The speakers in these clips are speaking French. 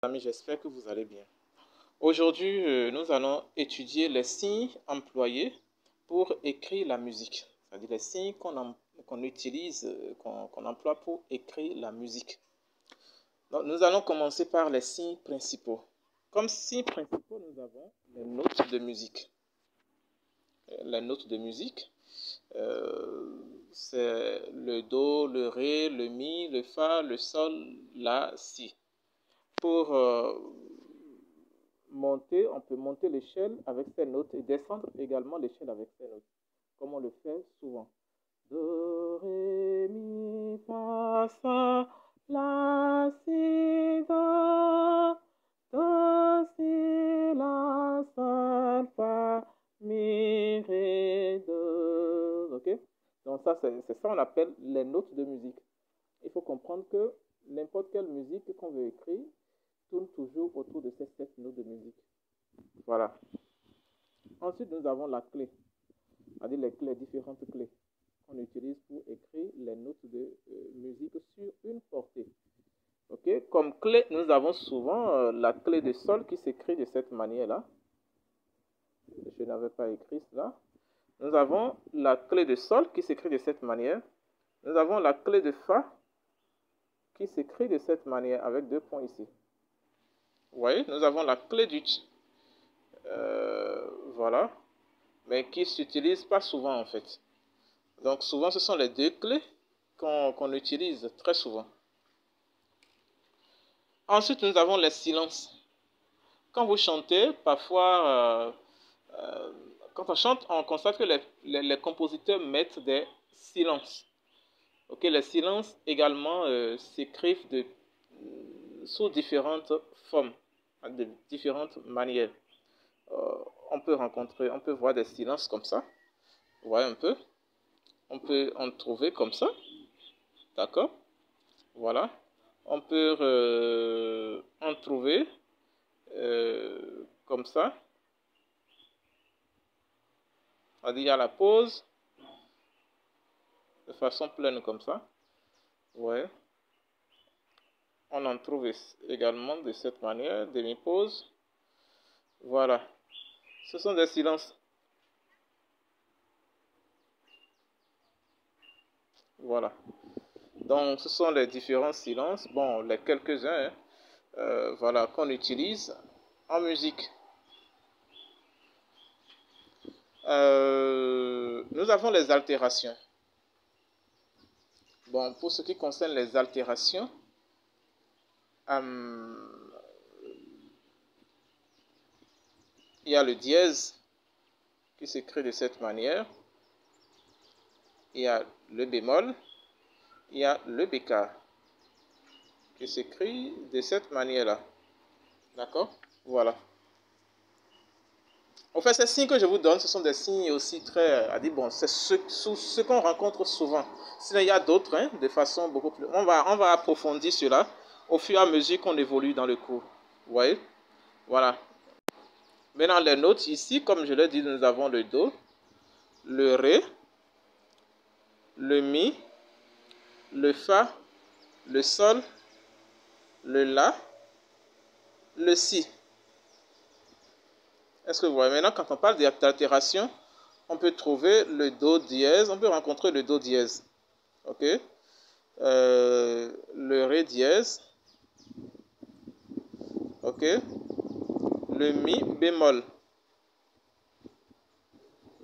Amis, j'espère que vous allez bien. Aujourd'hui, nous allons étudier les signes employés pour écrire la musique. C'est-à-dire les signes qu'on utilise, qu'on emploie pour écrire la musique. Donc, nous allons commencer par les signes principaux. Comme signes principaux, nous avons les notes de musique. Les notes de musique, c'est le Do, le Ré, le Mi, le Fa, le Sol, La, Si. Pour monter, on peut monter l'échelle avec ces notes et descendre également l'échelle avec ces notes, comme on le fait souvent. Do, Ré, Mi, Fa, Sol, La, Si, Do, Do, Si, La, Sol, Fa, Mi, Ré, Do. Ok? Donc ça, c'est ça qu'on appelle les notes de musique. Il faut comprendre que n'importe quelle musique qu'on veut écrire tourne toujours autour de ces 7 notes de musique. Voilà. Ensuite, nous avons la clé, c'est-à-dire les différentes clés qu'on utilise pour écrire les notes de musique sur une portée. Ok. Comme clé, nous avons souvent la clé de sol qui s'écrit de cette manière-là. Je n'avais pas écrit cela. Nous avons la clé de sol qui s'écrit de cette manière. Nous avons la clé de fa qui s'écrit de cette manière avec 2 points ici. Vous voyez, nous avons la clé du voilà, mais qui ne s'utilise pas souvent en fait. Donc souvent ce sont les 2 clés qu'on utilise très souvent. Ensuite nous avons les silences. Quand vous chantez, parfois quand on chante, on constate que les compositeurs mettent des silences. Ok, les silences également s'écrivent sous différentes formes, de différentes manières. On peut voir des silences comme ça. Vous voyez un peu. On peut en trouver comme ça. D'accord. Voilà. On peut en trouver comme ça. C'est-à-dire il y a la pause de façon pleine comme ça. Ouais. On en trouve également de cette manière, demi-pause. Voilà. Ce sont des silences. Voilà. Donc, ce sont les différents silences. Bon, les quelques-uns, voilà, qu'on utilise en musique. Nous avons les altérations. Bon, pour ce qui concerne les altérations, il y a le dièse qui s'écrit de cette manière. Il y a le bémol. Il y a le bécard qui s'écrit de cette manière-là. D'accord? Voilà. En fait, ces signes que je vous donne, ce sont des signes aussi très... bon, c'est ce qu'on rencontre souvent. Sinon, il y a d'autres, hein, de façon beaucoup plus... On va approfondir cela au fur et à mesure qu'on évolue dans le cours. Vous voyez? Voilà. Maintenant, les notes ici, comme je l'ai dit, nous avons le Do, le Ré, le Mi, le Fa, le Sol, le La, le Si. Est-ce que vous voyez? Maintenant, quand on parle d'altération, on peut trouver le Do dièse, on peut rencontrer le Do dièse. Ok? Le Ré dièse. Ok? Le Mi bémol.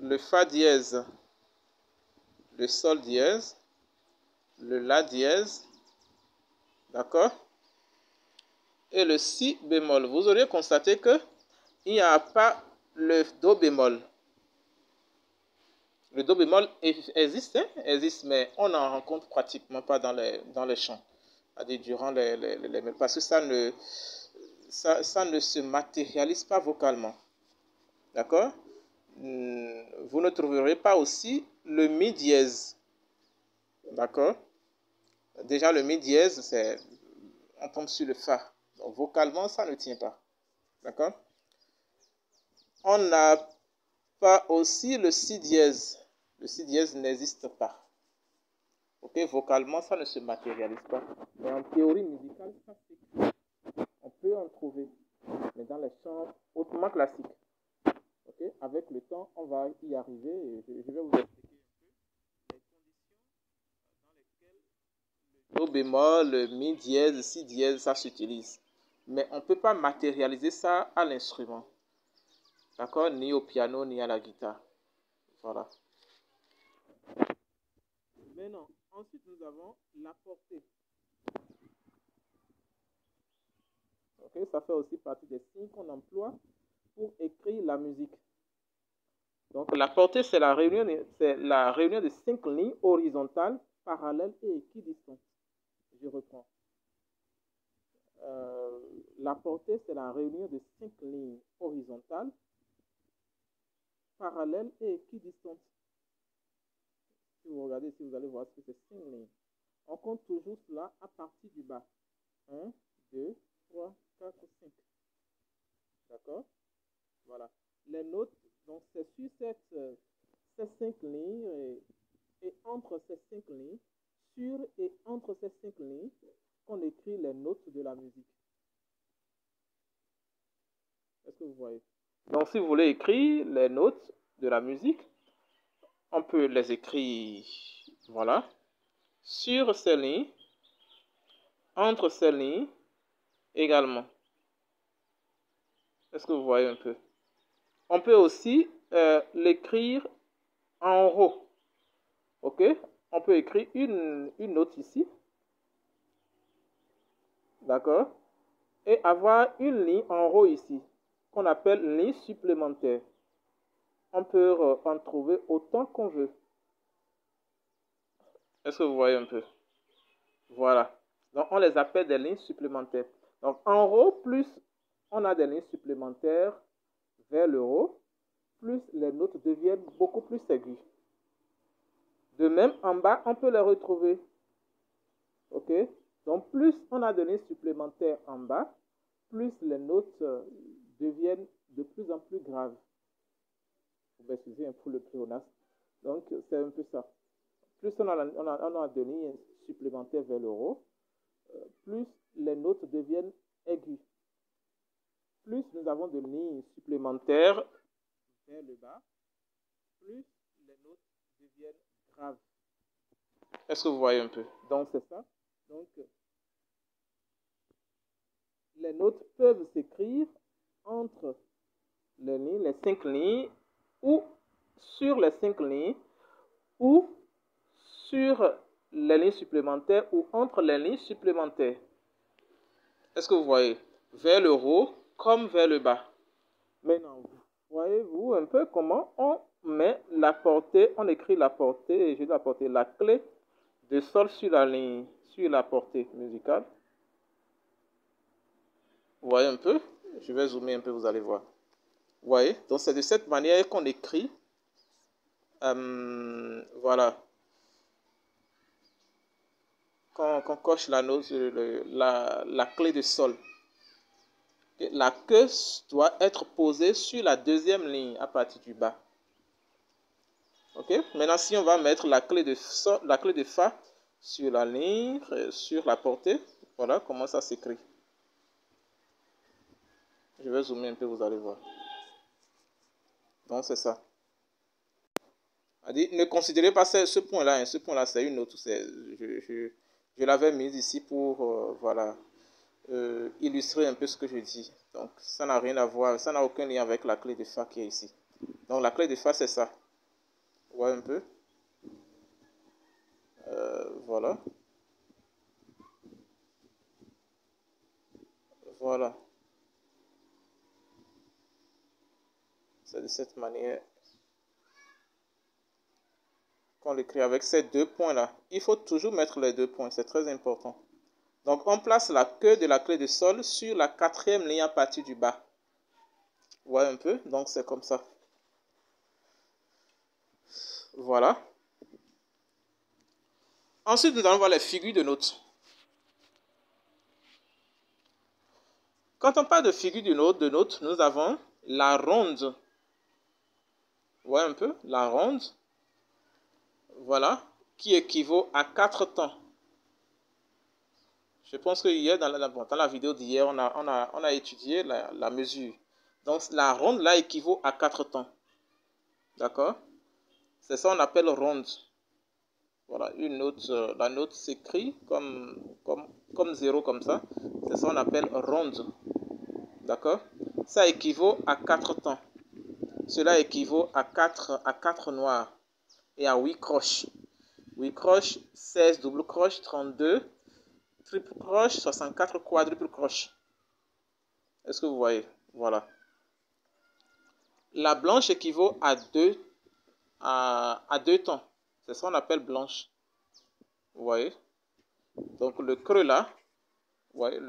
Le Fa dièse. Le Sol dièse. Le La dièse. D'accord? Et le Si bémol. Vous aurez constaté que il n'y a pas le Do bémol. Le Do bémol existe, hein? Existe, mais on n'en rencontre pratiquement pas dans les chants. C'est-à-dire durant parce que ça ne se matérialise pas vocalement. D'accord? Vous ne trouverez pas aussi le Mi dièse. D'accord? Déjà, le Mi dièse, on tombe sur le Fa. Donc, vocalement, ça ne tient pas. D'accord? On n'a pas aussi le Si dièse. Le Si dièse n'existe pas. Ok? Vocalement, ça ne se matérialise pas. Mais en théorie musicale, ça s'écrit. On peut en trouver, mais dans les chants hautement classiques. Ok, avec le temps, on va y arriver et je vais vous expliquer les conditions dans lesquelles le do bémol, le mi dièse, si dièse, ça s'utilise. Mais on ne peut pas matérialiser ça à l'instrument. D'accord? Ni au piano, ni à la guitare. Voilà. Maintenant, ensuite, nous avons la portée. Ok, ça fait aussi partie des signes qu'on emploie pour écrire la musique. Donc, la portée, c'est la réunion de 5 lignes horizontales, parallèles et équidistantes. Je reprends. La portée, c'est la réunion de 5 lignes horizontales, parallèles et équidistantes. Si vous regardez, si vous allez voir ce que c'est 5 lignes. On compte toujours cela à partir du bas. 1, 2, 3, 4, 5. D'accord? Voilà. Les notes, donc c'est sur ces 5 lignes et entre ces 5 lignes, sur et entre ces 5 lignes, qu'on écrit les notes de la musique. Est-ce que vous voyez? Donc, si vous voulez écrire les notes de la musique, on peut les écrire, voilà, sur ces lignes, entre ces lignes également. Est-ce que vous voyez un peu? On peut aussi l'écrire en haut. Ok? On peut écrire une note ici. D'accord? Et avoir une ligne en haut ici, qu'on appelle ligne supplémentaire. On peut en trouver autant qu'on veut. Est-ce que vous voyez un peu? Voilà. Donc, on les appelle des lignes supplémentaires. Donc, en haut, plus on a des lignes supplémentaires vers le haut, plus les notes deviennent beaucoup plus aiguës. De même, en bas, on peut les retrouver. OK? Donc, plus on a de lignes supplémentaires en bas, plus les notes deviennent de plus en plus graves. Vous m'excusez pour le pléonasme. Donc, c'est un peu ça. Plus on a de lignes supplémentaires vers le haut, plus les notes deviennent aiguës. Plus nous avons de lignes supplémentaires vers le bas, plus les notes deviennent graves. Est-ce que vous voyez un peu? Donc, c'est ça. Donc, les notes peuvent s'écrire entre les lignes, les 5 lignes, ou sur les 5 lignes, ou sur les lignes supplémentaires, ou entre les lignes supplémentaires. Est-ce que vous voyez? Vers le haut comme vers le bas. Maintenant, voyez-vous un peu comment on met la portée, on écrit la portée, et je dois apporter la clé de sol sur la ligne, sur la portée musicale. Vous voyez un peu? Je vais zoomer un peu, vous allez voir. Vous voyez? Donc, c'est de cette manière qu'on écrit. Voilà. Qu'on coche la note, la clé de sol. La queue doit être posée sur la deuxième ligne à partir du bas. Ok? Maintenant, si on va mettre la clé de Fa sur la ligne, sur la portée, voilà comment ça s'écrit. Je vais zoomer un peu, vous allez voir. Donc, c'est ça. Ne considérez pas ce point-là. Hein. Ce point-là, c'est une note. Je l'avais mise ici pour voilà, illustrer un peu ce que je dis. Donc, ça n'a rien à voir. Ça n'a aucun lien avec la clé de Fa qui est ici. Donc, la clé de Fa, c'est ça. Vous voyez un peu? Voilà. Voilà. C'est de cette manière qu'on l'écrit avec ces deux points-là. Il faut toujours mettre les deux points, c'est très important. Donc, on place la queue de la clé de sol sur la quatrième ligne à partir du bas. Vous voyez un peu? Donc, c'est comme ça. Voilà. Ensuite, nous allons voir les figures de notes. Quand on parle de figure de notes, nous avons la ronde. Vous voyez un peu? La ronde. Voilà. Qui équivaut à 4 temps. Je pense que hier, dans la vidéo d'hier, on a étudié la mesure. Donc, la ronde, là, équivaut à 4 temps. D'accord? C'est ça qu'on appelle ronde. Voilà, une note, la note s'écrit comme 0, comme ça. C'est ça qu'on appelle ronde. D'accord? Ça équivaut à 4 temps. Cela équivaut à 4 noirs et à 8 croches. 8 croches, 16 double croches, 32 triple croche, 64 quadruple croche. Est-ce que vous voyez? Voilà. La blanche équivaut à 2 temps. C'est ça qu'on appelle blanche. Vous voyez? Donc le creux là, vous voyez,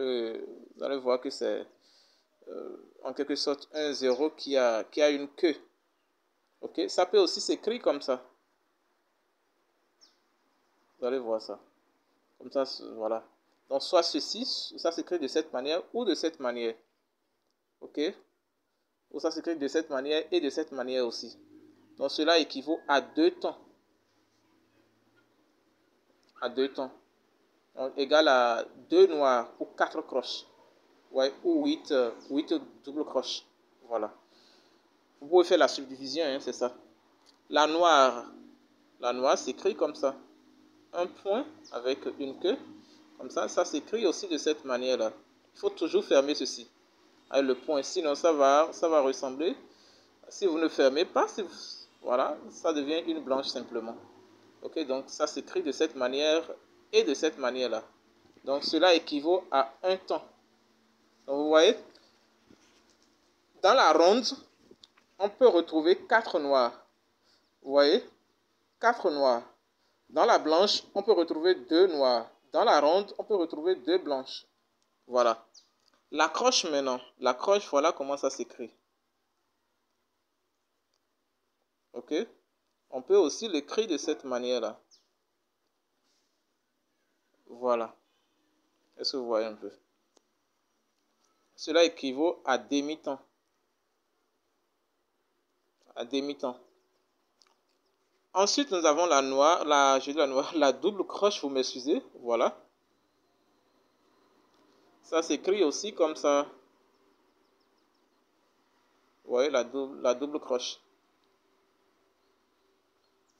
vous allez voir que c'est en quelque sorte un 0 qui a une queue. Ok? Ça peut aussi s'écrire comme ça. Vous allez voir ça. Comme ça, voilà. Donc soit ceci, ça s'écrit de cette manière ou de cette manière. Ok? Ou ça s'écrit de cette manière et de cette manière aussi. Donc cela équivaut à 2 temps. À 2 temps. Donc égal à 2 noirs ou 4 croches. Ouais, ou 8 double croches. Voilà. Vous pouvez faire la subdivision, hein, c'est ça. La noire s'écrit comme ça. Un point avec une queue. Comme ça s'écrit aussi de cette manière-là. Il faut toujours fermer ceci. Avec le point, sinon ça va ressembler. Si vous ne fermez pas, voilà, ça devient une blanche simplement. Ok, donc ça s'écrit de cette manière et de cette manière-là. Donc cela équivaut à un temps. Donc vous voyez, dans la ronde, on peut retrouver 4 noirs. Vous voyez, 4 noirs. Dans la blanche, on peut retrouver 2 noirs. Dans la ronde, on peut retrouver 2 blanches. Voilà. La croche maintenant. La croche, voilà comment ça s'écrit. Ok? On peut aussi l'écrire de cette manière-là. Voilà. Est-ce que vous voyez un peu? Cela équivaut à demi-temps. À demi-temps. Ensuite, nous avons la noire, la double croche, vous m'excusez. Voilà. Ça s'écrit aussi comme ça. Vous voyez, la double croche.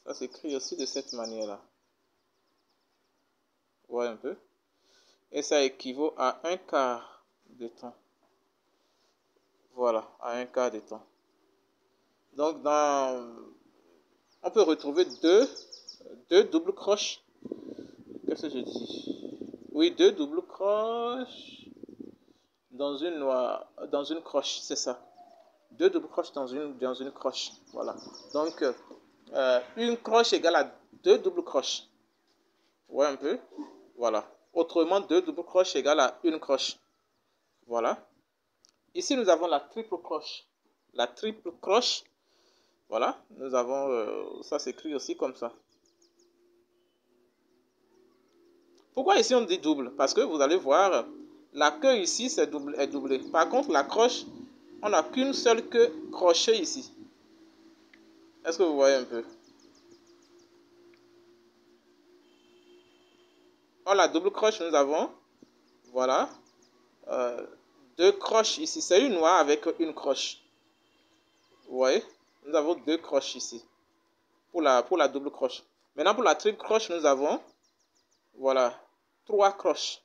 Ça s'écrit aussi de cette manière-là. Vous voyez un peu? Et ça équivaut à un quart de temps. Voilà, à un quart de temps. Donc, on peut retrouver deux doubles croches. Qu'est-ce que je dis? Oui, 2 doubles croches dans une croche, c'est ça. 2 doubles croches dans une croche. Voilà. Donc, une croche égale à 2 doubles croches. Vous voyez un peu? Voilà. Autrement, 2 doubles croches égale à une croche. Voilà. Ici, nous avons la triple croche. La triple croche, voilà, nous avons, ça s'écrit aussi comme ça. Pourquoi ici on dit double? Parce que vous allez voir, la queue ici est doublée. Par contre, la croche, on n'a qu'une seule queue crochet ici. Est-ce que vous voyez un peu? Dans la double croche, nous avons, voilà, 2 croches ici. C'est une noire avec une croche. Vous voyez? Nous avons 2 croches ici. Pour la double croche. Maintenant, pour la triple croche, nous avons, voilà, 3 croches.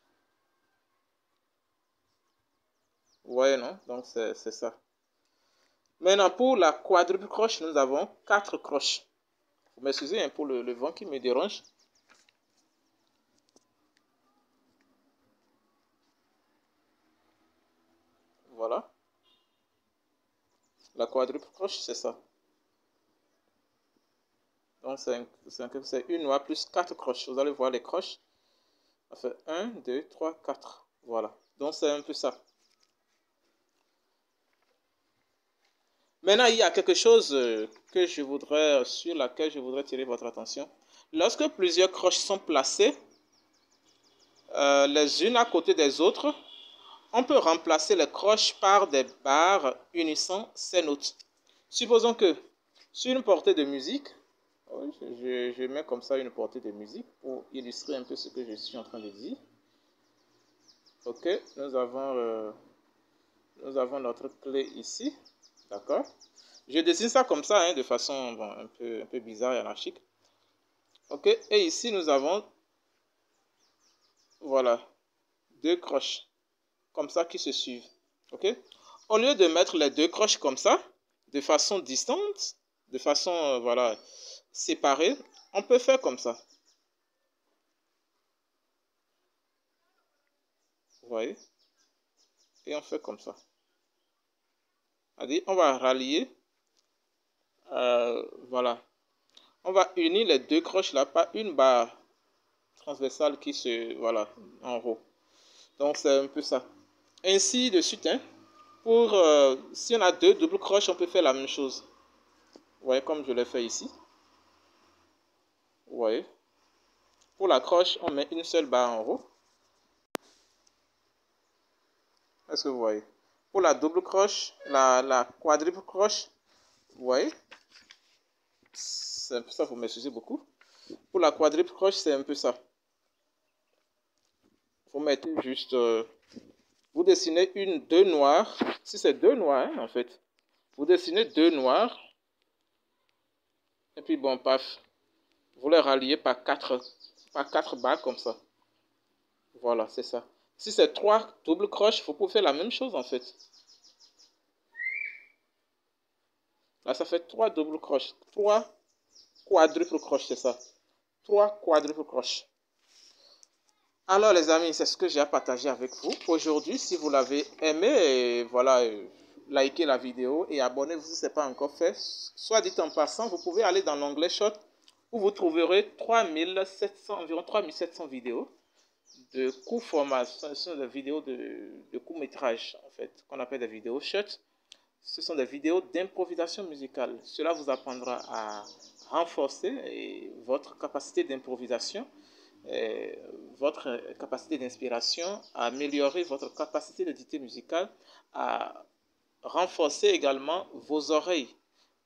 Vous voyez, non? Donc, c'est ça. Maintenant, pour la quadruple croche, nous avons 4 croches. Vous m'excusez hein, pour le vent qui me dérange. Voilà. La quadruple croche, c'est ça. Donc, c'est une noix plus 4 croches. Vous allez voir les croches. Ça fait 1, 2, 3, 4. Voilà. Donc, c'est un peu ça. Maintenant, il y a quelque chose sur laquelle je voudrais tirer votre attention. Lorsque plusieurs croches sont placées, les unes à côté des autres, on peut remplacer les croches par des barres unissant ces notes. Supposons que sur une portée de musique, je mets comme ça une portée de musique pour illustrer un peu ce que je suis en train de dire. Ok, nous avons notre clé ici. D'accord. Je dessine ça comme ça, hein, de façon bon, un peu bizarre et anarchique. Ok, et ici nous avons, voilà, deux croches comme ça qui se suivent. Ok. Au lieu de mettre les deux croches comme ça, de façon distante, de façon voilà, séparée, on peut faire comme ça. Vous voyez? Et on fait comme ça. C'est-à-dire, on va rallier, voilà. On va unir les deux croches là par une barre transversale qui se, voilà, en haut. Donc c'est un peu ça. Ainsi de suite, hein. Pour, si on a deux doubles croches, on peut faire la même chose. Vous voyez, comme je l'ai fait ici. Vous voyez. Pour la croche, on met une seule barre en haut. Est-ce que vous voyez? Pour la double croche, la quadruple croche, vous voyez? C'est un peu ça, vous m'excusez beaucoup. Pour la quadruple croche, c'est un peu ça. Vous mettez juste, vous dessinez deux noirs. Si c'est deux noirs, hein, en fait, vous dessinez deux noirs. Et puis bon, paf, vous les ralliez par quatre barres comme ça. Voilà, c'est ça. Si c'est trois doubles croches, vous pouvez faire la même chose en fait. Là, ça fait trois doubles croches. Trois quadruples croches, c'est ça. Trois quadruples croches. Alors les amis, c'est ce que j'ai à partager avec vous aujourd'hui. Si vous l'avez aimé, voilà, likez la vidéo et abonnez-vous si ce n'est pas encore fait. Soit dit en passant, vous pouvez aller dans l'onglet Short où vous trouverez environ 3700 vidéos de court format. Ce sont des vidéos de court métrage en fait, qu'on appelle des vidéos short. Ce sont des vidéos d'improvisation musicale. Cela vous apprendra à renforcer votre capacité d'improvisation, votre capacité d'inspiration, à améliorer votre capacité de dictée musicale, à renforcer également vos oreilles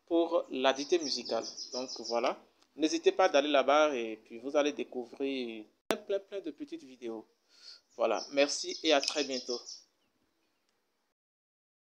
pour la dictée musicale. Donc voilà, n'hésitez pas d'aller là-bas et puis vous allez découvrir plein de petites vidéos. Voilà, merci et à très bientôt.